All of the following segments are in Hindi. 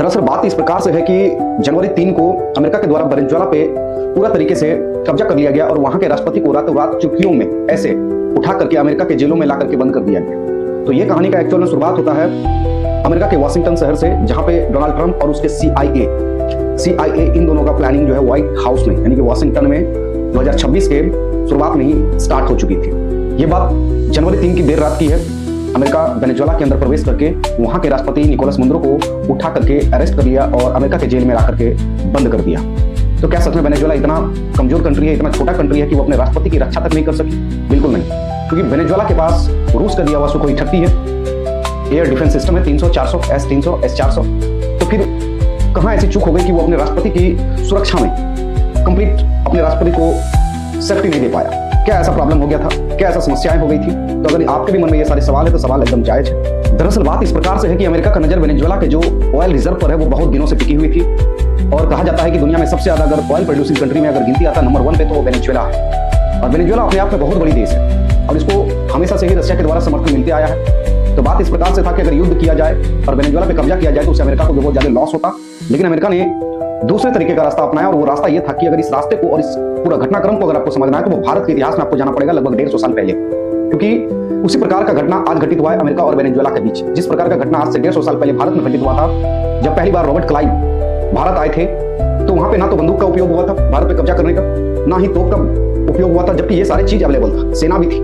दरअसल बात इस प्रकार से है कि जनवरी 3 को अमेरिका के द्वारा वेनेजुएला पे पूरा तरीके से कब्जा कर लिया गया और वहां के राष्ट्रपति को रातों रात चुटकियों में ऐसे उठा करके अमेरिका के जेलों में ला करके बंद कर दिया गया। तो ये कहानी का एक्चुअल में शुरुआत होता है अमेरिका के वाशिंगटन शहर से, जहां पे डोनाल्ड ट्रंप और उसके CIA इन दोनों का प्लानिंग जो है व्हाइट हाउस में यानी कि वाशिंगटन में 2026 के शुरुआत में ही स्टार्ट हो चुकी थी। ये बात जनवरी 3 की देर रात की है। अमेरिका वेनेजुएला के अंदर प्रवेश करके वहां के राष्ट्रपति निकोलस मदुरो को उठा करके अरेस्ट कर लिया और अमेरिका के जेल में ला करके बंद कर दिया। तो क्या सच में वेनेजुएला इतना कमजोर कंट्री है, इतना छोटा कंट्री है कि वो अपने राष्ट्रपति की रक्षा तक नहीं कर सकी? बिल्कुल नहीं, क्योंकि वेनेजुएला के पास रूस का दिया हुआ सुखोई 30 है, एयर डिफेंस सिस्टम है 300, 400, S-300, S-400। तो फिर कहां ऐसी चूक हो गई कि वो अपने राष्ट्रपति की सुरक्षा में कंप्लीट अपने राष्ट्रपति को सेफ्टी नहीं दे पाया? क्या ऐसा प्रॉब्लम हो गया था? क्या ऐसा समस्याएं हो गई थी? तो अगर आपके भी मन में ये सारे सवाल है तो सवाल एकदम जायज है। दरअसल बात इस प्रकार से है कि अमेरिका का नजर वेनेजुएला के जो ऑयल रिजर्व पर है वो बहुत दिनों से टिकी हुई थी और कहा जाता है कि दुनिया में सबसे ज्यादा अगर ऑयल प्रोड्यूसिंग कंट्री में अगर गिनती आता है नंबर 1 पे तो वो वेनेजुएला है। और वेनेजुएला अपने आप में बहुत बड़ी देश है और इसको हमेशा से ही रशिया के द्वारा समर्थन मिलते आया है। तो बात इस प्रकार से था कि अगर युद्ध किया जाए और वेनेजुएला पे कब्जा किया जाए तो उससे अमेरिका को बहुत ज्यादा लॉस होता। लेकिन अमेरिका ने दूसरे तरीके का रास्ता अपनाया और वो रास्ता ये था कि अगर इस रास्ते को और इस पूरा घटनाक्रम को अगर आपको समझना है तो वो भारत के इतिहास में आपको जाना पड़ेगा लगभग 150 साल पहले, क्योंकि उसी प्रकार का घटना आज घटित हुआ है अमेरिका और वेनेजुएला के बीच। जिस प्रकार का घटना आज से 150 साल पहले भारत में घटित हुआ था, जब पहली बार रॉबर्ट क्लाइव भारत आए थे, तो वहां पे ना तो बंदूक का उपयोग हुआ था भारत पे कब्जा करने का, ना ही तोप का उपयोग हुआ था, जबकि ये सारी चीज अवेलेबल था, सेना भी थी।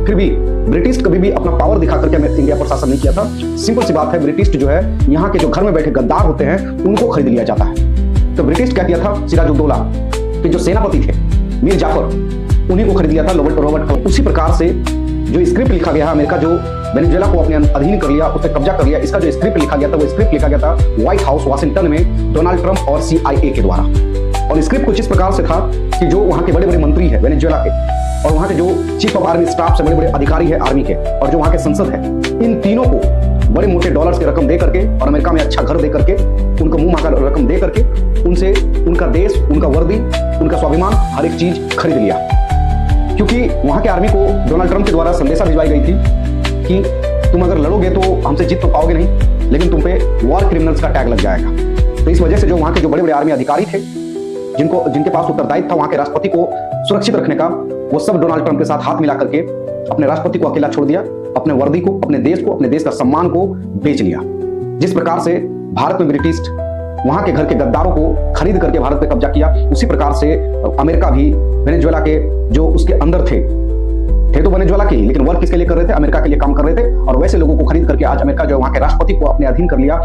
फिर भी ब्रिटिश कभी भी अपना पावर दिखा करके इंडिया पर शासन नहीं किया था। सिंपल सी बात है, ब्रिटिश जो है यहाँ के जो घर में बैठे गद्दार होते हैं उनको खरीद लिया जाता है। तो ब्रिटिश क्या किया था, सिराजुद्दौला के जो सेनापति थे मीर जाफर, उन्हीं को खरीद लिया था रॉबर्ट। उसी प्रकार से जो स्क्रिप्ट लिखा गया है, अमेरिका जो वेनेजुएला को अपने अधीन कर लिया, उसे कब्जा कर लिया, इसका जो स्क्रिप्ट लिखा गया था वो स्क्रिप्ट लिखा गया था व्हाइट हाउस वाशिंगटन में डोनाल्ड ट्रंप और CIA के द्वारा। और स्क्रिप्ट कुछ इस प्रकार से था कि जो वहां के बड़े बड़े मंत्री है वेनेजुएला के और वहां के जो चीफ ऑफ आर्मी स्टाफ से बड़े बड़े अधिकारी है आर्मी के और जो वहां के संसद है, इन तीनों को बड़े मोटे डॉलर्स की रकम दे करके और अमेरिका में अच्छा घर दे करके, उनको मुंह मांगा रकम दे करके उनसे उनका देश, उनका वर्दी, उनका स्वाभिमान, हर एक चीज खरीद लिया। क्योंकि वहां के आर्मी को डोनाल्ड ट्रंप के द्वारा संदेशा भिजवाई गई थी कि तुम अगर लड़ोगे तो हमसे जीत तो पाओगे नहीं, लेकिन तुम पे वॉर क्रिमिनल्स का टैग लग जाएगा। तो इस वजह से जो वहां के जो बड़े बड़े आर्मी अधिकारी थे, जिनके पास उत्तरदायित्व था वहां के राष्ट्रपति को सुरक्षित रखने का, वो सब डोनाल्ड ट्रंप के साथ हाथ मिला करके अपने राष्ट्रपति को अकेला छोड़ दिया, अपने वर्दी को, अपने देश का सम्मान को बेच लिया। जिस प्रकार से भारत में ब्रिटिश वहां के घर के गद्दारों को खरीद करके भारत पे कब्जा किया, उसी प्रकार से अमेरिका भी वेनेजुएला के जो उसके अंदर थे तो वेनेजुएला के ही, लेकिन वर्क किसके लिए कर रहे थे? अमेरिका के लिए काम कर रहे थे। और वैसे लोगों को खरीद करके आज अमेरिका जो वहां के राष्ट्रपति को अपने अधीन कर लिया।